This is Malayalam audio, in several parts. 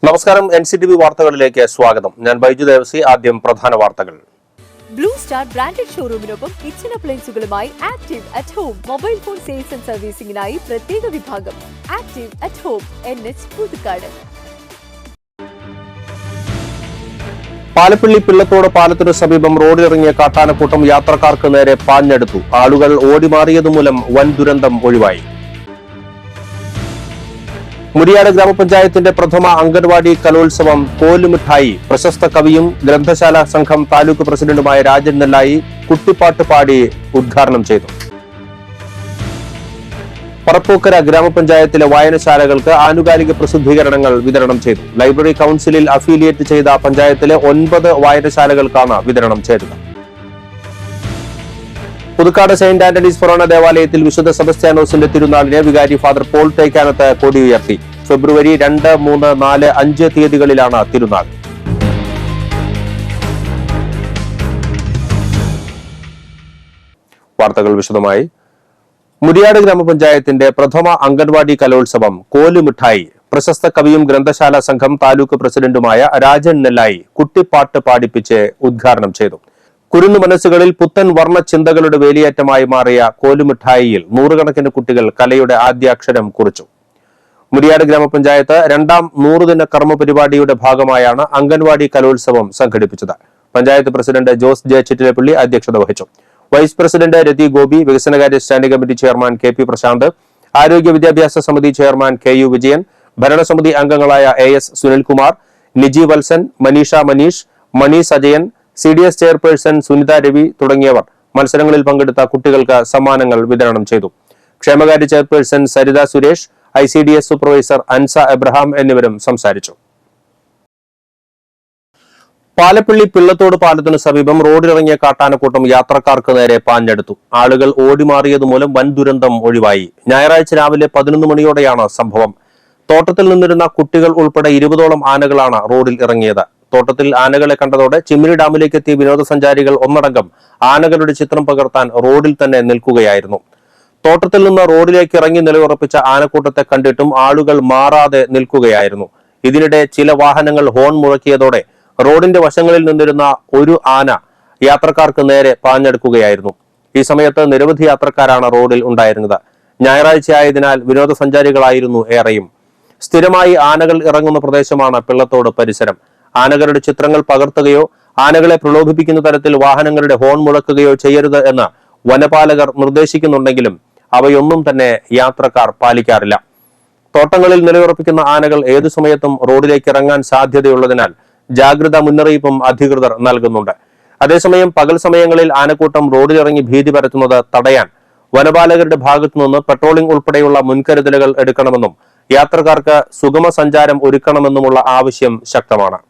നമസ്കാരം, NCTV വാർത്തകളിലേക്ക് സ്വാഗതം. ഞാൻ ബൈജു ദേവസി. ആദ്യം പ്രധാന വാർത്തകൾ. ബ്ലൂ സ്റ്റാർ ബ്രാൻഡഡ് ഷോറൂമിനൊപ്പം കിച്ചൺ അപ്ലയൻസുകളുമായി Active at Home mobile phone sales and സർവീസിംഗിനായി പ്രത്യേക വിഭാഗം. Active at Home, NH Puthukkad. Palappilly Pillathodu പാലത്തിനു സമീപം റോഡിലിറങ്ങിയ കാട്ടാനക്കൂട്ടം യാത്രക്കാർക്ക് നേരെ പാഞ്ഞെടുത്തു. ആളുകൾ ഓടിമാറിയതുമൂലം വൻ ദുരന്തം ഒഴിവായി. മുരിയാട് ഗ്രാമപഞ്ചായത്തിന്റെ പ്രഥമ അംഗൻവാടി കലോത്സവം കോലുമിഠായി പ്രശസ്ത കവിയും ഗ്രന്ഥശാല സംഘം താലൂക്ക് പ്രസിഡന്റുമായ രാജൻ നെല്ലായി കുട്ടിപ്പാട്ട് പാടി ഉദ്ഘാടനം ചെയ്തു. പറപ്പൂക്കര ഗ്രാമപഞ്ചായത്തിലെ വായനശാലകൾക്ക് ആനുകാലിക പ്രസിദ്ധീകരണങ്ങൾ വിതരണം ചെയ്തു. ലൈബ്രറി കൌൺസിലിൽ അഫിലിയേറ്റ് ചെയ്ത പഞ്ചായത്തിലെ 9 വായനശാലകൾക്കാണ് വിതരണം ചെയ്തത്. പുതുക്കാട് സെന്റ് ആന്റണീസ് ഫൊറോന ദേവാലയത്തിൽ വിശുദ്ധ സെബസ്ത്യാനോസിന്റെ തിരുനാളിന് വികാരി ഫാദർ പോൾ തേക്കാനത്ത് കൊടി ഉയർത്തി. ഫെബ്രുവരി 2, 3, 4, 5 തീയതികളിലാണ് തിരുനാൾ. വാർത്തകൾ വിശദമായി. മുരിയാട് ഗ്രാമപഞ്ചായത്തിന്റെ പ്രഥമ അംഗൻവാടി കലോത്സവം കോലുമിഠായി പ്രശസ്ത കവിയും ഗ്രന്ഥശാല സംഘം താലൂക്ക് പ്രസിഡന്റുമായ രാജൻ നെല്ലായി കുട്ടിപ്പാട്ട് പാടിപ്പിച്ച് ഉദ്ഘാടനം ചെയ്തു. കുരുന്നു മനസ്സുകളിൽ പുത്തൻ വർണ്ണ ചിന്തകളുടെ വേലിയേറ്റമായി മാറിയ കോലുമിഠായിയിൽ നൂറുകണക്കിന് കുട്ടികൾ കലയുടെ ആദ്യാക്ഷരം കുറിച്ചു. മുരിയാട് ഗ്രാമപഞ്ചായത്ത് 2ാം 100 ദിന കർമ്മ പരിപാടിയുടെ ഭാഗമായാണ് അംഗൻവാടി കലോത്സവം സംഘടിപ്പിച്ചത്. പഞ്ചായത്ത് പ്രസിഡന്റ് ജോസ് ജെ ചിറ്റിലപ്പള്ളി അധ്യക്ഷത വഹിച്ചു. വൈസ് പ്രസിഡന്റ് രതി ഗോപി, വികസനകാര്യ standing committee chairman KP Prasanth, ആരോഗ്യ വിദ്യാഭ്യാസ സമിതി ചെയർമാൻ KU വിജയൻ, ഭരണസമിതി അംഗങ്ങളായ AS Sunilkumar, Niji Valsan, Maneesha Maneesh, Mani Sajayan, CDS chairperson Sunitha Ravi തുടങ്ങിയവർ മത്സരങ്ങളിൽ പങ്കെടുത്ത കുട്ടികൾക്ക് സമ്മാനങ്ങൾ വിതരണം ചെയ്തു. ക്ഷേമകാര്യ chairperson Saritha Suresh, ICDS supervisor Ansa Abraham എന്നിവരും സംസാരിച്ചു. പാലപ്പള്ളി പിള്ളത്തോട് പാലത്തിനു സമീപം റോഡിലിറങ്ങിയ കാട്ടാനക്കൂട്ടം യാത്രക്കാർക്ക് നേരെ പാഞ്ഞെടുത്തു. ആളുകൾ ഓടിമാറിയതുമൂലം വൻ ദുരന്തം ഒഴിവായി. ഞായറാഴ്ച രാവിലെ 11 മണിയോടെയാണ് സംഭവം. തോട്ടത്തിൽ നിന്നിരുന്ന കുട്ടികൾ ഉൾപ്പെടെ 20ഓളം ആനകളാണ് റോഡിൽ ഇറങ്ങിയത്. തോട്ടത്തിൽ ആനകളെ കണ്ടതോടെ ചിമ്മിനി ഡാമിലേക്ക് എത്തിയ വിനോദസഞ്ചാരികൾ ഒന്നടങ്കം ആനകളുടെ ചിത്രം പകർത്താൻ റോഡിൽ തന്നെ നിൽക്കുകയായിരുന്നു. തോട്ടത്തിൽ നിന്ന് റോഡിലേക്ക് ഇറങ്ങി നിലയുറപ്പിച്ച ആനക്കൂട്ടത്തെ കണ്ടിട്ടും ആളുകൾ മാറാതെ നിൽക്കുകയായിരുന്നു. ഇതിനിടെ ചില വാഹനങ്ങൾ ഹോൺ മുഴക്കിയതോടെ റോഡിന്റെ വശങ്ങളിൽ നിന്നിരുന്ന ഒരു ആന യാത്രക്കാർക്ക് നേരെ പാഞ്ഞെടുക്കുകയായിരുന്നു. ഈ സമയത്ത് നിരവധി യാത്രക്കാരാണ് റോഡിൽ ഉണ്ടായിരുന്നത്. ഞായറാഴ്ചയായതിനാൽ വിനോദസഞ്ചാരികളായിരുന്നു ഏറെയും. സ്ഥിരമായി ആനകൾ ഇറങ്ങുന്ന പ്രദേശമാണ് പിള്ളത്തോട് പരിസരം. ആനകളുടെ ചിത്രങ്ങൾ പകർത്തുകയോ ആനകളെ പ്രലോഭിപ്പിക്കുന്ന തരത്തിൽ വാഹനങ്ങളുടെ ഹോൺ മുഴക്കുകയോ ചെയ്യരുത് എന്ന് വനപാലകർ നിർദ്ദേശിക്കുന്നുണ്ടെങ്കിലും അവയൊന്നും തന്നെ യാത്രക്കാർ പാലിക്കാറില്ല. തോട്ടങ്ങളിൽ നിലയുറപ്പിക്കുന്ന ആനകൾ ഏതു സമയത്തും റോഡിലേക്ക് ഇറങ്ങാൻ സാധ്യതയുള്ളതിനാൽ ജാഗ്രതാ മുന്നറിയിപ്പും അധികൃതർ നൽകുന്നുണ്ട്. അതേസമയം പകൽ സമയങ്ങളിൽ ആനക്കൂട്ടം റോഡിലിറങ്ങി ഭീതി പരത്തുന്നത് തടയാൻ വനപാലകരുടെ ഭാഗത്തുനിന്ന് പെട്രോളിംഗ് ഉൾപ്പെടെയുള്ള മുൻകരുതലുകൾ എടുക്കണമെന്നും യാത്രക്കാർക്ക് സുഗമ സഞ്ചാരം ഒരുക്കണമെന്നുമുള്ള ആവശ്യം ശക്തമാണ്.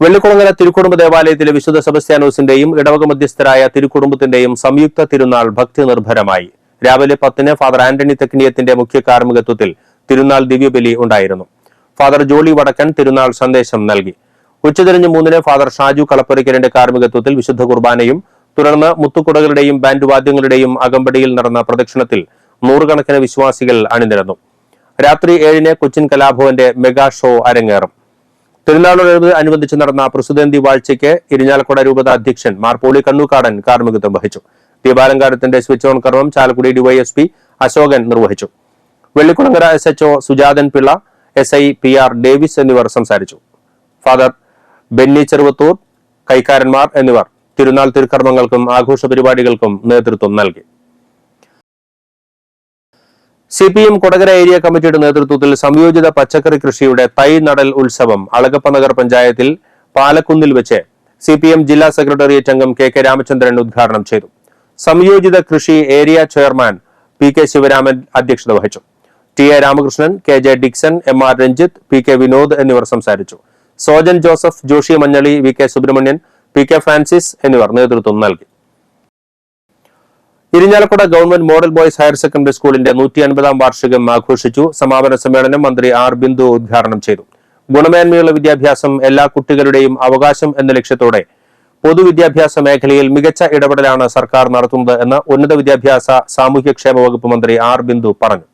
വെള്ളിക്കുളങ്ങര തിരുക്കുടുംബ ദേവാലയത്തിലെ വിശുദ്ധ സെബസ്ത്യാനോസിന്റെയും ഇടവക മധ്യസ്ഥരായ തിരുക്കുടുംബത്തിന്റെയും സംയുക്ത തിരുനാൾ ഭക്തി നിർഭരമായി. രാവിലെ 10-ന് ഫാദർ ആന്റണി തെക്കിനിയത്തിന്റെ മുഖ്യ കാർമ്മികത്വത്തിൽ തിരുനാൾ ദിവ്യബലി ഉണ്ടായിരുന്നു. ഫാദർ ജോളി വടക്കൻ തിരുനാൾ സന്ദേശം നൽകി. ഉച്ചതിരിഞ്ഞ് 3-ന് ഫാദർ ഷാജു കളപ്പുരയ്ക്കലിന്റെ കാർമ്മികത്വത്തിൽ വിശുദ്ധ കുർബാനയും തുടർന്ന് മുത്തുകുടകളുടെയും ബാൻഡ് വാദ്യങ്ങളുടെയും അകമ്പടിയിൽ നടന്ന പ്രദക്ഷിണത്തിൽ നൂറുകണക്കിന് വിശ്വാസികൾ അണിനിരന്നു. രാത്രി 7-ന് കൊച്ചിൻ കലാഭവന്റെ മെഗാ ഷോ അരങ്ങേറും. തിരുനാളോടനുബന്ധിച്ച് നടന്ന പ്രസിദ്ധന്തി വാഴ്ചയ്ക്ക് ഇരിഞ്ഞാലക്കുട രൂപത അധ്യക്ഷൻ മാർ പോളി കണ്ണൂക്കാടൻ കാർമ്മികത്വം വഹിച്ചു. ദീപാലങ്കാരത്തിന്റെ സ്വിച്ച് ഓൺ കർമ്മം ചാലക്കുടി DYSP അശോകൻ നിർവഹിച്ചു. Vellikulangara SHO Sujathan Pillai, SI PR Davis എന്നിവർ സംസാരിച്ചു. ഫാദർ ബെന്നി ചെറുവത്തൂർ, കൈക്കാരന്മാർ എന്നിവർ തിരുനാൾ തിരുക്കർമ്മങ്ങൾക്കും ആഘോഷ പരിപാടികൾക്കും നേതൃത്വം നൽകി. CPM കൊടകര ഏരിയ കമ്മിറ്റിയുടെ നേതൃത്വത്തിൽ സംയോജിത പച്ചക്കറി കൃഷിയുടെ തൈ നടൽ ഉത്സവം അളഗപ്പ നഗർ പഞ്ചായത്തിൽ പാലക്കുന്നിൽ വെച്ച് CPM ജില്ലാ സെക്രട്ടേറിയറ്റ് അംഗം KK രാമചന്ദ്രൻ ഉദ്ഘാടനം ചെയ്തു. സംയോജിത കൃഷി ഏരിയ ചെയർമാൻ PK ശിവരാമൻ അധ്യക്ഷത വഹിച്ചു. TA Ramakrishnan, KJ Dixon, MR Ranjith, PK Vinod എന്നിവർ സംസാരിച്ചു. Sojan Joseph, Joshy Manjali, VK Subramanian, PK Francis എന്നിവർ നേതൃത്വം നൽകി. Irinjalakuda government model boys higher secondary സ്കൂളിന്റെ 150-ാം വാർഷികം ആഘോഷിച്ചു. സമാപന സമ്മേളനം മന്ത്രി R ബിന്ദു ഉദ്ഘാടനം ചെയ്തു. ഗുണമേന്മയുള്ള വിദ്യാഭ്യാസം എല്ലാ കുട്ടികളുടെയും അവകാശം എന്ന ലക്ഷ്യത്തോടെ പൊതുവിദ്യാഭ്യാസ മേഖലയിൽ മികച്ച ഇടപെടലാണ് സർക്കാർ നടത്തുന്നത് എന്ന് ഉന്നത വിദ്യാഭ്യാസ സാമൂഹ്യക്ഷേമ വകുപ്പ് മന്ത്രി R ബിന്ദു പറഞ്ഞു.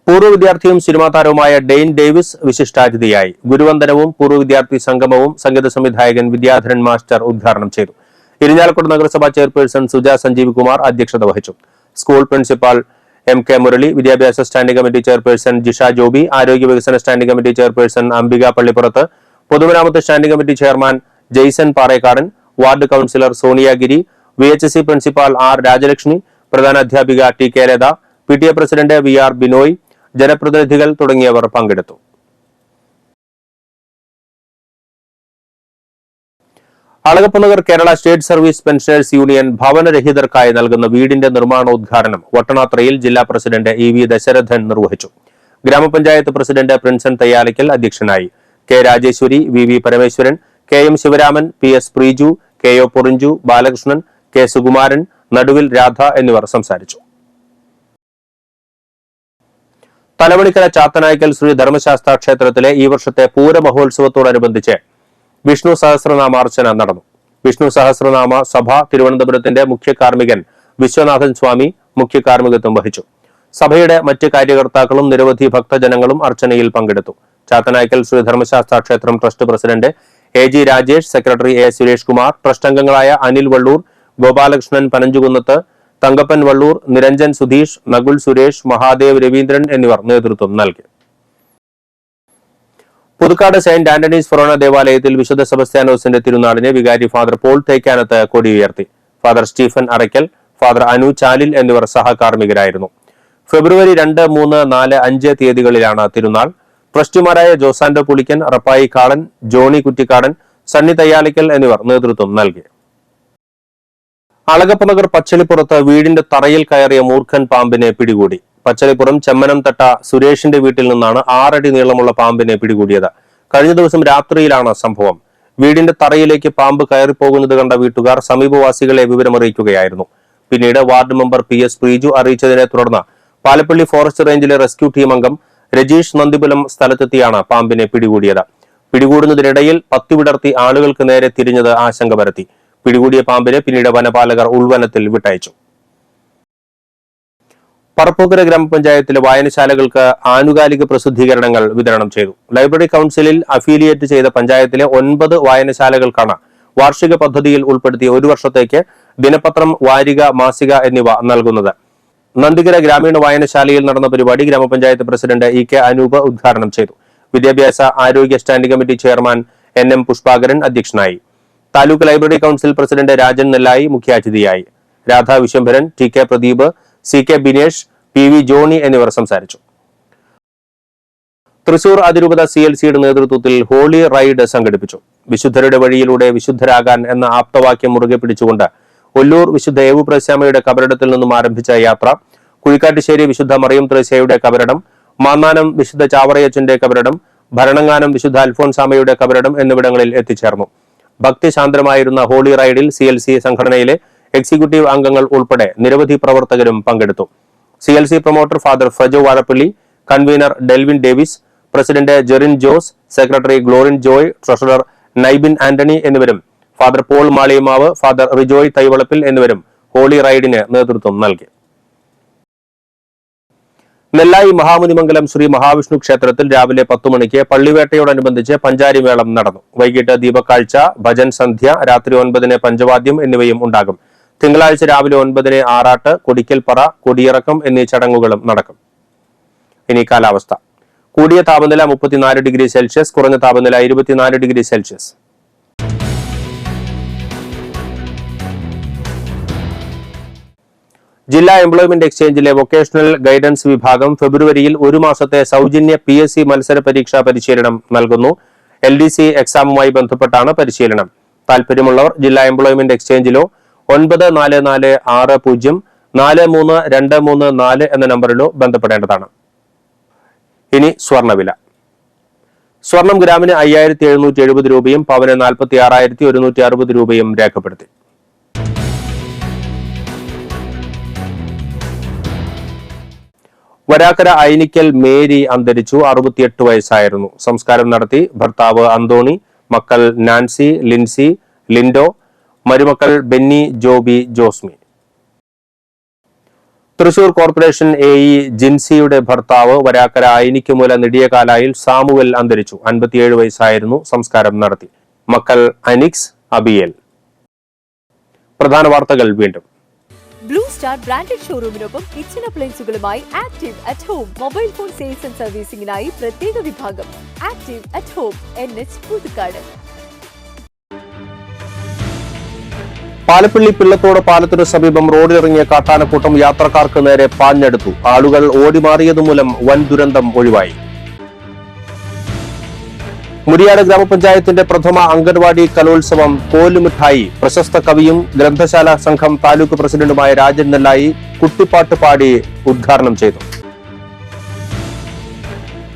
പൂർവ്വ വിദ്യാർത്ഥിയും സിനിമാ താരവുമായ ഡെയ്ൻ ഡേവിസ് വിശിഷ്ടാതിഥിയായി. ഗുരുവന്ദനവും പൂർവ്വ വിദ്യാർത്ഥി സംഗമവും സംഗീത സംവിധായകൻ വിദ്യാധരൻ മാസ്റ്റർ ഉദ്ഘാടനം ചെയ്തു. ഇരിഞ്ഞാലക്കുട നഗരസഭാ ചെയർപേഴ്സൺ സുജ സഞ്ജീവ് കുമാർ അധ്യക്ഷത വഹിച്ചു. സ്കൂൾ പ്രിൻസിപ്പാൾ MK മുരളി, വിദ്യാഭ്യാസ standing committee chairperson Jisha Joby, ആരോഗ്യ വികസന standing committee chairperson Ambika Pallippurath, പൊതുമരാമത്ത് standing committee chairman Jaison Parekkadan, ward councillor Sonia Giri, VHSE principal R Rajalakshmi, പ്രധാന അധ്യാപിക TK Latha, PTA president VR Binoy, ജനപ്രതിനിധികൾ തുടങ്ങിയവർ പങ്കെടുത്തു. Alagappanagar Kerala state service pensioners union ഭവനരഹിതർക്കായി നൽകുന്ന വീടിന്റെ നിർമ്മാണോദ്ഘാടനം വട്ടണാത്രയിൽ ജില്ലാ പ്രസിഡന്റ് EV ദശരഥൻ നിർവഹിച്ചു. ഗ്രാമപഞ്ചായത്ത് പ്രസിഡന്റ് പ്രിൻസൺ തയ്യാലയ്ക്കൽ അധ്യക്ഷനായി. K Rajeshwari, VV Parameswaran, KM Sivaraman, PS Preeju, KO Porinju, Balakrishnan, K Sukumaran, നടുവിൽ രാധ എന്നിവർ സംസാരിച്ചു. തലവണിക്കര ചാത്തനായ്ക്കൽ ശ്രീ ധർമ്മശാസ്ത്ര ക്ഷേത്രത്തിലെ ഈ വർഷത്തെ പൂരമഹോത്സവത്തോടനുബന്ധിച്ച് വിഷ്ണു സഹസ്രനാമാർച്ചന നടന്നു. വിഷ്ണു സഹസ്രനാമ സഭ തിരുവനന്തപുരത്തിന്റെ മുഖ്യ കാർമ്മികൻ വിശ്വനാഥൻ സ്വാമി മുഖ്യ കാർമ്മികത്വം വഹിച്ചു. സഭയുടെ മറ്റ് കാര്യകർത്താക്കളും നിരവധി ഭക്തജനങ്ങളും അർച്ചനയിൽ പങ്കെടുത്തു. ചാത്തനായ്ക്കൽ ശ്രീ ധർമ്മശാസ്ത്ര ക്ഷേത്രം trust president AG Rajesh, secretary A Suresh Kumar, trust അംഗങ്ങളായ അനിൽ വള്ളൂർ, ഗോപാലകൃഷ്ണൻ പനഞ്ചുകുന്നത്ത്, തങ്കപ്പൻ വള്ളൂർ, നിരഞ്ജൻ സുധീഷ്, നകുൽ സുരേഷ്, മഹാദേവ് രവീന്ദ്രൻ എന്നിവർ നേതൃത്വം നൽകി. പുതുക്കാട് സെന്റ് ആന്റണീസ് ഫൊറോന ദേവാലയത്തിൽ വിശുദ്ധ സെബസ്ത്യാനോസിന്റെ തിരുനാളിന് വികാരി ഫാദർ പോൾ തേക്കാനത്ത് കൊടിയുയർത്തി. Father Stephen Arakkal, father Anu Chalil എന്നിവർ സഹകാർമ്മികരായിരുന്നു. ഫെബ്രുവരി 2, 3, 4, 5 തീയതികളിലാണ് തിരുനാൾ. ട്രസ്റ്റിമാരായ ജോസാൻഡോ പുളിക്കൻ, റപ്പായി കാളൻ, ജോണി കുറ്റിക്കാടൻ, സണ്ണി തയ്യാലിക്കൽ എന്നിവർ നേതൃത്വം നൽകി. അളഗപ്പനഗർ പച്ചളിപ്പുറത്ത് വീടിന്റെ തറയിൽ കയറിയ മൂർഖൻ പാമ്പിനെ പിടികൂടി. പച്ചളിപ്പുറം ചെമ്മനം തട്ട സുരേഷിന്റെ വീട്ടിൽ നിന്നാണ് 6 അടി നീളമുള്ള പാമ്പിനെ പിടികൂടിയത്. കഴിഞ്ഞ ദിവസം രാത്രിയിലാണ് സംഭവം. വീടിന്റെ തറയിലേക്ക് പാമ്പ് കയറിപ്പോകുന്നത് കണ്ട വീട്ടുകാർ സമീപവാസികളെ വിവരമറിയിക്കുകയായിരുന്നു. പിന്നീട് വാർഡ് മെമ്പർ PS പ്രീജു അറിയിച്ചതിനെ തുടർന്ന് പാലപ്പള്ളി ഫോറസ്റ്റ് റേഞ്ചിലെ റെസ്ക്യൂ ടീം അംഗം രജീഷ് നന്ദിപുലം സ്ഥലത്തെത്തിയാണ് പാമ്പിനെ പിടികൂടിയത്. പിടികൂടുന്നതിനിടയിൽ പത്തി വിടർത്തി ആളുകൾക്ക് നേരെ തിരിഞ്ഞത് ആശങ്ക പരത്തി. പിടികൂടിയ പാമ്പിനെ പിന്നീട് വനപാലകർ ഉൾവനത്തിൽ വിട്ടയച്ചു. പറപ്പൂക്കര ഗ്രാമപഞ്ചായത്തിലെ വായനശാലകൾക്ക് ആനുകാലിക പ്രസിദ്ധീകരണങ്ങൾ വിതരണം ചെയ്തു. ലൈബ്രറി കൌൺസിലിൽ അഫിലിയേറ്റ് ചെയ്ത പഞ്ചായത്തിലെ 9 വായനശാലകൾക്കാണ് വാർഷിക പദ്ധതിയിൽ ഉൾപ്പെടുത്തിയ 1 വർഷത്തേക്ക് ദിനപത്രം, വാരിക, മാസിക എന്നിവ നൽകുന്നത്. നന്ദികര ഗ്രാമീണ വായനശാലയിൽ നടന്ന പരിപാടി ഗ്രാമപഞ്ചായത്ത് പ്രസിഡന്റ് EK അനൂപ് ഉദ്ഘാടനം ചെയ്തു. വിദ്യാഭ്യാസ ആരോഗ്യ standing committee chairman NM Pushpakaran അധ്യക്ഷനായി. Taluk library council president Rajan Nellayi മുഖ്യാതിഥിയായി. Radha Viswambharan, TK Pradeep, CK Binesh, PV Johnny എന്നിവർ സംസാരിച്ചു. തൃശൂർ അതിരൂപത CLCയുടെ നേതൃത്വത്തിൽ ഹോളി റൈഡ് സംഘടിപ്പിച്ചു. വിശുദ്ധരുടെ വഴിയിലൂടെ വിശുദ്ധരാകാൻ എന്ന ആപ്തവാക്യം മുറുകെ പിടിച്ചുകൊണ്ട് ഒല്ലൂർ വിശുദ്ധ ഏവുപ്രശ്യാമയുടെ കബറിടത്തിൽ നിന്നും ആരംഭിച്ച യാത്ര കുഴിക്കാട്ടുശ്ശേരി വിശുദ്ധ മറിയം ത്രേസ്യയുടെ കബറിടം, മാന്നാനം വിശുദ്ധ ചാവറയച്ചന്റെ കബറിടം, ഭരണങ്ങാനം വിശുദ്ധ അൽഫോൻസാമയുടെ കബറിടം എന്നിവിടങ്ങളിൽ എത്തിച്ചേർന്നു. ഭക്തിശാന്തരമായിരുന്ന ഹോളി റൈഡിൽ CLC സംഘടനയിലെ എക്സിക്യൂട്ടീവ് അംഗങ്ങൾ ഉൾപ്പെടെ നിരവധി പ്രവർത്തകരും പങ്കെടുത്തു. CLC promoter father Frejo Vazhappally, convener Delvin Davis, president Jerin Jose, secretary Glorin Joy, treasurer Naibin Antony എന്നിവരും father Paul Maliyamavu, father Rijoy Thaivalappil എന്നിവരും ഹോളി റൈഡിന് നേതൃത്വം നൽകി. നെല്ലായി മഹാമുനിമംഗലം ശ്രീ മഹാവിഷ്ണു ക്ഷേത്രത്തിൽ രാവിലെ 10 മണിക്ക് പള്ളിവേട്ടയോടനുബന്ധിച്ച് പഞ്ചാരിമേളം നടന്നു. വൈകിട്ട് ദീപക്കാഴ്ച, ഭജൻ സന്ധ്യ, രാത്രി 9-ന് പഞ്ചവാദ്യം എന്നിവയും ഉണ്ടാകും. തിങ്കളാഴ്ച രാവിലെ 9-ന് ആറാട്ട്, കൊടിക്കൽപ്പറ, കൊടിയിറക്കം എന്നീ ചടങ്ങുകളും നടക്കും. ഇനി കാലാവസ്ഥ. കൂടിയ താപനില 34 ഡിഗ്രി സെൽഷ്യസ്, കുറഞ്ഞ താപനില 24 ഡിഗ്രി സെൽഷ്യസ്. ജില്ലാ എംപ്ലോയ്മെന്റ് എക്സ്ചേഞ്ചിലെ വൊക്കേഷണൽ ഗൈഡൻസ് വിഭാഗം ഫെബ്രുവരിയിൽ 1 മാസത്തെ സൗജന്യ PSC മത്സര പരീക്ഷാ പരിശീലനം നൽകുന്നു. LDC എക്സാമുമായി ബന്ധപ്പെട്ടാണ് പരിശീലനം. താൽപര്യമുള്ളവർ ജില്ലാ എംപ്ലോയ്മെന്റ് എക്സ്ചേഞ്ചിലോ 9446043234 എന്ന നമ്പറിലോ ബന്ധപ്പെടേണ്ടതാണ്. ഇനി സ്വർണ്ണവില. സ്വർണം ഗ്രാമിന് 5770 രൂപയും പവന് 46,160 രൂപയും രേഖപ്പെടുത്തി. വരാക്കര ഐനിക്കൽ മേരി അന്തരിച്ചു. 68 വയസ്സായിരുന്നു. സംസ്കാരം നടത്തി. ഭർത്താവ് അന്തോണി, മക്കൾ നാൻസി, ലിൻസി, ലിൻഡോ, മരുമക്കൾ Benny, Joby, Josmi. Thrissur corporation AE ജിൻസിയുടെ ഭർത്താവ് വരാക്കര ഐനിക്കുമൂല നെടിയകാലായിൽ സാമുവൽ അന്തരിച്ചു. 57 വയസ്സായിരുന്നു. സംസ്കാരം നടത്തി. മക്കൾ അനിക്സ്, അബിയേൽ. പ്രധാന വാർത്തകൾ വീണ്ടും. ബ്ലൂ സ്റ്റാർ ബ്രാൻഡഡ് ഷോറൂമിനൊപ്പം കിച്ചൺ അപ്ലയൻസുകളുമായി Active at Home mobile phone sales and സർവീസിംഗിനായി പ്രത്യേക വിഭാഗം. Active at Home, NH Puthukkad. Palappilly Pillathodu പാലത്തിനു സമീപം റോഡിലിറങ്ങിയ കാട്ടാനക്കൂട്ടം യാത്രക്കാർക്ക് നേരെ പാഞ്ഞെടുത്തു. ആളുകൾ ഓടിമാറിയതുമൂലം വൻ ദുരന്തം ഒഴിവായി. മുരിയാട് ഗ്രാമപഞ്ചായത്തിന്റെ പ്രഥമ അംഗൻവാടി കലോത്സവം കോലുമിഠായി പ്രശസ്ത കവിയും ഗ്രന്ഥശാല സംഘം താലൂക്ക് പ്രസിഡന്റുമായ രാജൻ നെല്ലായി കുട്ടിപ്പാട്ട് പാടി ഉദ്ഘാടനം ചെയ്തു.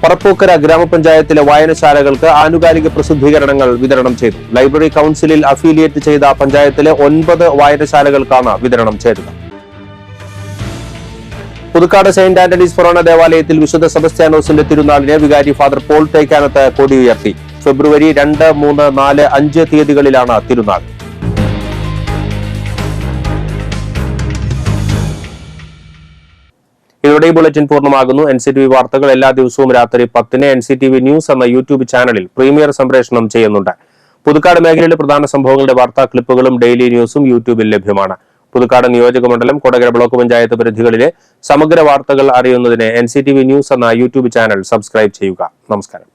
പറപ്പൂക്കര ഗ്രാമപഞ്ചായത്തിലെ വായനശാലകൾക്ക് ആനുകാലിക പ്രസിദ്ധീകരണങ്ങൾ വിതരണം ചെയ്തു. ലൈബ്രറി കൌൺസിലിൽ അഫിലിയേറ്റ് ചെയ്ത പഞ്ചായത്തിലെ 9 വായനശാലകൾക്കാണ് വിതരണം ചെയ്തത്. പുതുക്കാട് സെന്റ് ആന്റണീസ് ഫൊറോന ദേവാലയത്തിൽ വിശുദ്ധ സെബസ്ത്യാനോസിന്റെ തിരുനാളിന് വികാരി ഫാദർ പോൾ തേക്കാനത്ത് കൊടി ഉയർത്തി. ഫെബ്രുവരി 2, 3, 4, 5 തീയതികളിലാണ് തിരുനാൾ. ഇതോടെ ഈ ബുള്ളറ്റിൻ പൂർണ്ണമാകുന്നു. NCTV വാർത്തകൾ എല്ലാ ദിവസവും രാത്രി 10-ന് NCTV ന്യൂസ് എന്ന യൂട്യൂബ് ചാനലിൽ പ്രീമിയർ സംപ്രേഷണം ചെയ്യുന്നുണ്ട്. പുതുക്കാട് മേഖലയിലെ പ്രധാന സംഭവങ്ങളുടെ വാർത്താ ക്ലിപ്പുകളും ഡെയിലി ന്യൂസും യൂട്യൂബിൽ ലഭ്യമാണ്. പുതുക്കാട് നിയോജക മണ്ഡലം, കൊടകര ബ്ലോക്ക് പഞ്ചായത്ത് പരിധികളിലെ സമഗ്ര വാർത്തകൾ അറിയുന്നതിന് NCTV ന്യൂസ് എന്ന യൂട്യൂബ് ചാനൽ സബ്സ്ക്രൈബ് ചെയ്യുക. നമസ്കാരം.